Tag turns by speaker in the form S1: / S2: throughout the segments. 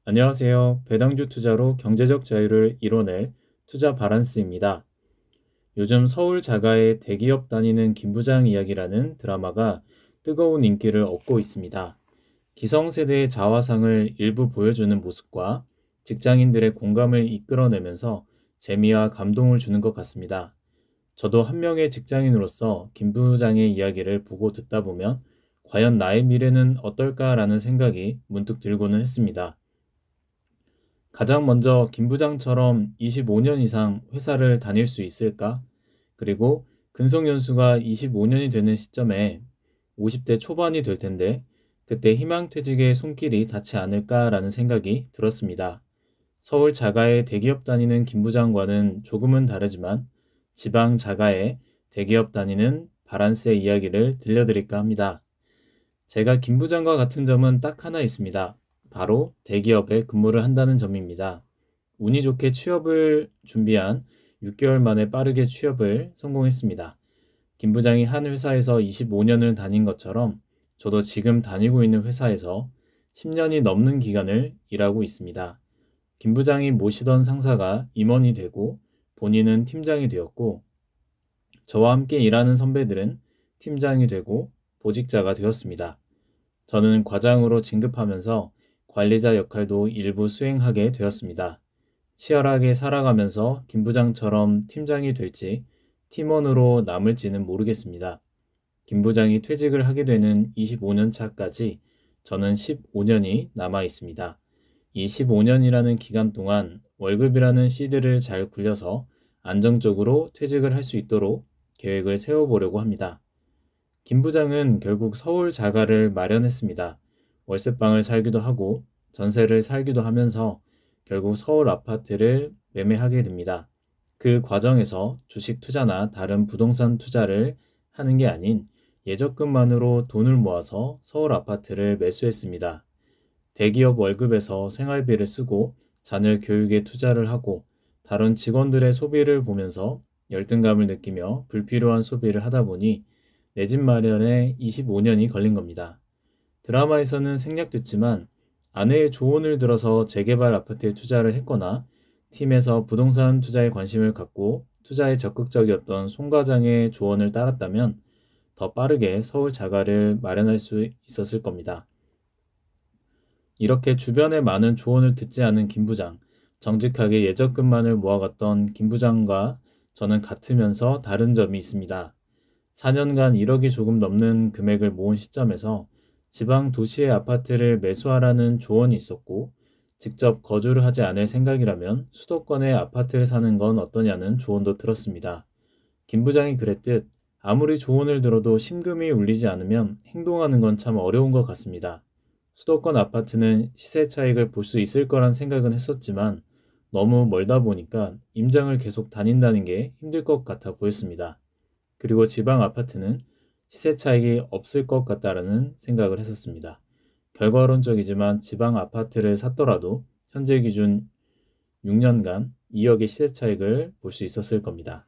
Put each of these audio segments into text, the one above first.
S1: 안녕하세요. 배당주 투자로 경제적 자유를 이뤄낼 투자 바란스입니다. 요즘 서울 자가의 대기업 다니는 김부장 이야기라는 드라마가 뜨거운 인기를 얻고 있습니다. 기성세대의 자화상을 일부 보여주는 모습과 직장인들의 공감을 이끌어내면서 재미와 감동을 주는 것 같습니다. 저도 한 명의 직장인으로서 김 부장의 이야기를 보고 듣다 보면 과연 나의 미래는 어떨까라는 생각이 문득 들고는 했습니다. 가장 먼저 김 부장처럼 25년 이상 회사를 다닐 수 있을까? 그리고 근속 연수가 25년이 되는 시점에 50대 초반이 될 텐데 그때 희망퇴직의 손길이 닿지 않을까라는 생각이 들었습니다. 서울 자가의 대기업 다니는 김 부장과는 조금은 다르지만 지방 자가의 대기업 다니는 바란스의 이야기를 들려드릴까 합니다. 제가 김 부장과 같은 점은 딱 하나 있습니다. 바로 대기업에 근무를 한다는 점입니다. 운이 좋게 취업을 준비한 6개월 만에 빠르게 취업을 성공했습니다. 김 부장이 한 회사에서 25년을 다닌 것처럼 저도 지금 다니고 있는 회사에서 10년이 넘는 기간을 일하고 있습니다. 김 부장이 모시던 상사가 임원이 되고 본인은 팀장이 되었고 저와 함께 일하는 선배들은 팀장이 되고 보직자가 되었습니다. 저는 과장으로 진급하면서 관리자 역할도 일부 수행하게 되었습니다. 치열하게 살아가면서 김 부장처럼 팀장이 될지 팀원으로 남을지는 모르겠습니다. 김 부장이 퇴직을 하게 되는 25년 차까지 저는 15년이 남아 있습니다. 이 15년이라는 기간 동안 월급이라는 씨드를 잘 굴려서 안정적으로 퇴직을 할 수 있도록 계획을 세워보려고 합니다. 김 부장은 결국 서울 자가를 마련했습니다. 월세방을 살기도 하고 전세를 살기도 하면서 결국 서울 아파트를 매매하게 됩니다. 그 과정에서 주식 투자나 다른 부동산 투자를 하는 게 아닌 예적금만으로 돈을 모아서 서울 아파트를 매수했습니다. 대기업 월급에서 생활비를 쓰고 자녀 교육에 투자를 하고 다른 직원들의 소비를 보면서 열등감을 느끼며 불필요한 소비를 하다 보니 내 집 마련에 25년이 걸린 겁니다. 드라마에서는 생략됐지만 아내의 조언을 들어서 재개발 아파트에 투자를 했거나 팀에서 부동산 투자에 관심을 갖고 투자에 적극적이었던 송 과장의 조언을 따랐다면 더 빠르게 서울 자가를 마련할 수 있었을 겁니다. 이렇게 주변의 많은 조언을 듣지 않은 김 부장, 정직하게 예적금만을 모아갔던 김 부장과 저는 같으면서 다른 점이 있습니다. 4년간 1억이 조금 넘는 금액을 모은 시점에서 지방 도시의 아파트를 매수하라는 조언이 있었고, 직접 거주를 하지 않을 생각이라면 수도권의 아파트를 사는 건 어떠냐는 조언도 들었습니다. 김 부장이 그랬듯 아무리 조언을 들어도 심금이 울리지 않으면 행동하는 건 참 어려운 것 같습니다. 수도권 아파트는 시세 차익을 볼 수 있을 거란 생각은 했었지만 너무 멀다 보니까 임장을 계속 다닌다는 게 힘들 것 같아 보였습니다. 그리고 지방 아파트는 시세 차익이 없을 것 같다라는 생각을 했었습니다. 결과론적이지만 지방 아파트를 샀더라도 현재 기준 6년간 2억의 시세 차익을 볼 수 있었을 겁니다.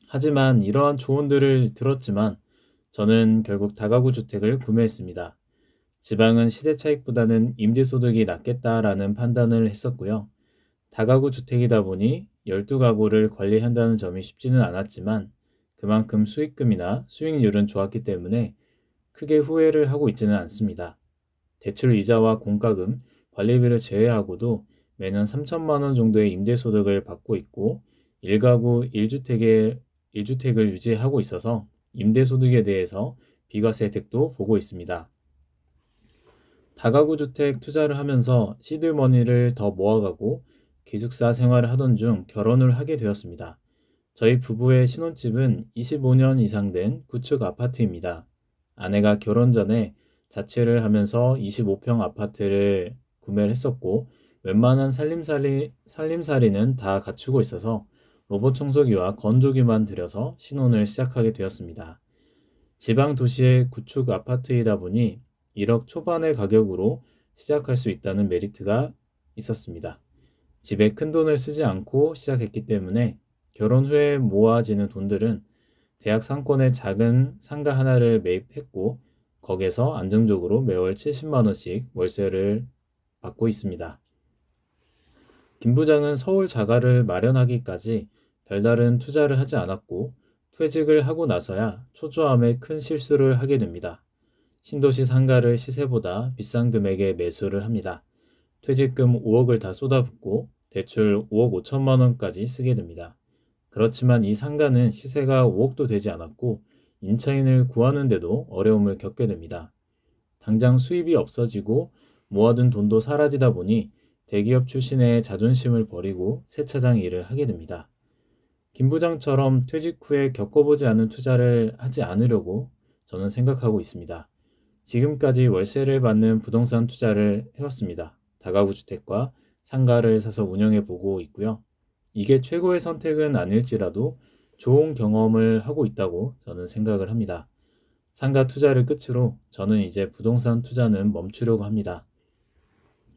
S1: 하지만 이러한 조언들을 들었지만 저는 결국 다가구 주택을 구매했습니다. 지방은 시세 차익보다는 임대소득이 낮겠다라는 판단을 했었고요. 다가구 주택이다 보니 12가구를 관리한다는 점이 쉽지는 않았지만 그만큼 수익금이나 수익률은 좋았기 때문에 크게 후회를 하고 있지는 않습니다. 대출 이자와 공과금, 관리비를 제외하고도 매년 3천만 원 정도의 임대소득을 받고 있고 1가구 1주택을 유지하고 있어서 임대소득에 대해서 비과세 혜택도 보고 있습니다. 다가구 주택 투자를 하면서 시드머니를 더 모아가고 기숙사 생활을 하던 중 결혼을 하게 되었습니다. 저희 부부의 신혼집은 25년 이상 된 구축 아파트입니다. 아내가 결혼 전에 자취를 하면서 25평 아파트를 구매를 했었고 웬만한 살림살이는 다 갖추고 있어서 로봇 청소기와 건조기만 들여서 신혼을 시작하게 되었습니다. 지방 도시의 구축 아파트이다 보니 1억 초반의 가격으로 시작할 수 있다는 메리트가 있었습니다. 집에 큰돈을 쓰지 않고 시작했기 때문에 결혼 후에 모아지는 돈들은 대학 상권의 작은 상가 하나를 매입했고 거기에서 안정적으로 매월 70만 원씩 월세를 받고 있습니다. 김 부장은 서울 자가를 마련하기까지 별다른 투자를 하지 않았고 퇴직을 하고 나서야 초조함에 큰 실수를 하게 됩니다. 신도시 상가를 시세보다 비싼 금액에 매수를 합니다. 퇴직금 5억을 다 쏟아붓고 대출 5억 5천만 원까지 쓰게 됩니다. 그렇지만 이 상가는 시세가 5억도 되지 않았고 임차인을 구하는데도 어려움을 겪게 됩니다. 당장 수입이 없어지고 모아둔 돈도 사라지다 보니 대기업 출신의 자존심을 버리고 세차장 일을 하게 됩니다. 김 부장처럼 퇴직 후에 겪어보지 않은 투자를 하지 않으려고 저는 생각하고 있습니다. 지금까지 월세를 받는 부동산 투자를 해왔습니다. 다가구 주택과 상가를 사서 운영해 보고 있고요. 이게 최고의 선택은 아닐지라도 좋은 경험을 하고 있다고 저는 생각을 합니다. 상가 투자를 끝으로 저는 이제 부동산 투자는 멈추려고 합니다.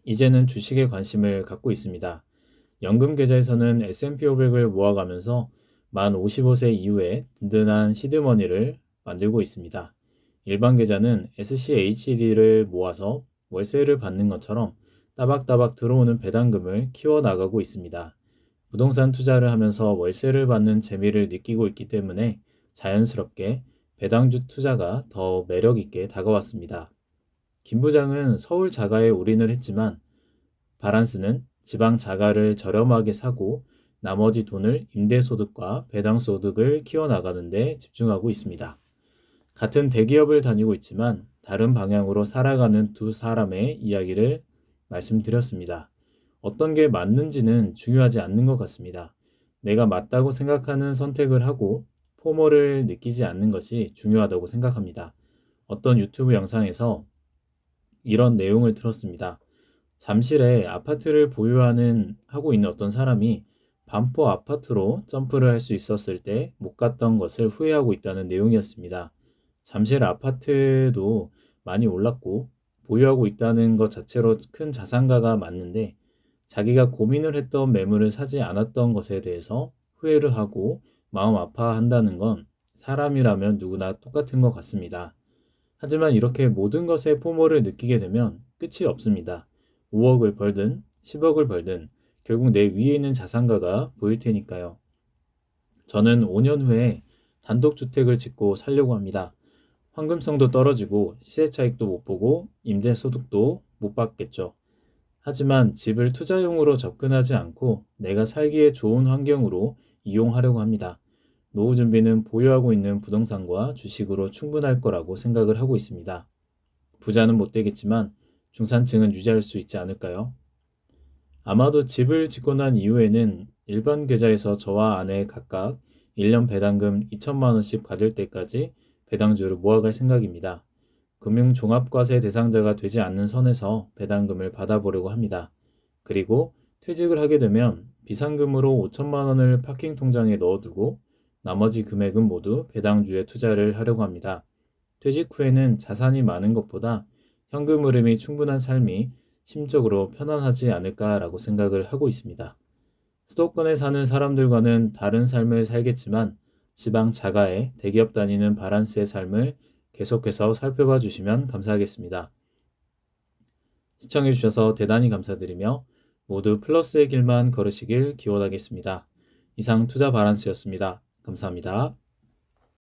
S1: 이제는 주식에 관심을 갖고 있습니다. 연금 계좌에서는 S&P 500을 모아가면서 만 55세 이후에 든든한 시드머니를 만들고 있습니다. 일반 계좌는 SCHD를 모아서 월세를 받는 것처럼 따박따박 들어오는 배당금을 키워나가고 있습니다. 부동산 투자를 하면서 월세를 받는 재미를 느끼고 있기 때문에 자연스럽게 배당주 투자가 더 매력있게 다가왔습니다. 김 부장은 서울 자가에 올인을 했지만 바란스는 지방 자가를 저렴하게 사고 나머지 돈을 임대소득과 배당소득을 키워나가는 데 집중하고 있습니다. 같은 대기업을 다니고 있지만 다른 방향으로 살아가는 두 사람의 이야기를 말씀드렸습니다. 어떤 게 맞는지는 중요하지 않는 것 같습니다. 내가 맞다고 생각하는 선택을 하고 포모를 느끼지 않는 것이 중요하다고 생각합니다. 어떤 유튜브 영상에서 이런 내용을 들었습니다. 잠실에 아파트를 하고 있는 어떤 사람이 반포 아파트로 점프를 할 수 있었을 때 못 갔던 것을 후회하고 있다는 내용이었습니다. 잠실 아파트도 많이 올랐고 보유하고 있다는 것 자체로 큰 자산가가 맞는데 자기가 고민을 했던 매물을 사지 않았던 것에 대해서 후회를 하고 마음 아파한다는 건 사람이라면 누구나 똑같은 것 같습니다. 하지만 이렇게 모든 것에 포모를 느끼게 되면 끝이 없습니다. 5억을 벌든 10억을 벌든 결국 내 위에 있는 자산가가 보일 테니까요. 저는 5년 후에 단독주택을 짓고 살려고 합니다. 황금성도 떨어지고 시세 차익도 못 보고 임대소득도 못 받겠죠. 하지만 집을 투자용으로 접근하지 않고 내가 살기에 좋은 환경으로 이용하려고 합니다. 노후 준비는 보유하고 있는 부동산과 주식으로 충분할 거라고 생각을 하고 있습니다. 부자는 못 되겠지만 중산층은 유지할 수 있지 않을까요? 아마도 집을 짓고 난 이후에는 일반 계좌에서 저와 아내 각각 1년 배당금 2천만 원씩 받을 때까지 배당주를 모아갈 생각입니다. 금융종합과세 대상자가 되지 않는 선에서 배당금을 받아보려고 합니다. 그리고 퇴직을 하게 되면 비상금으로 5천만 원을 파킹 통장에 넣어두고 나머지 금액은 모두 배당주에 투자를 하려고 합니다. 퇴직 후에는 자산이 많은 것보다 현금 흐름이 충분한 삶이 심적으로 편안하지 않을까라고 생각을 하고 있습니다. 수도권에 사는 사람들과는 다른 삶을 살겠지만 지방 자가에 대기업 다니는 바란스의 삶을 계속해서 살펴봐 주시면 감사하겠습니다. 시청해 주셔서 대단히 감사드리며 모두 플러스의 길만 걸으시길 기원하겠습니다. 이상 투자 바란스였습니다. 감사합니다.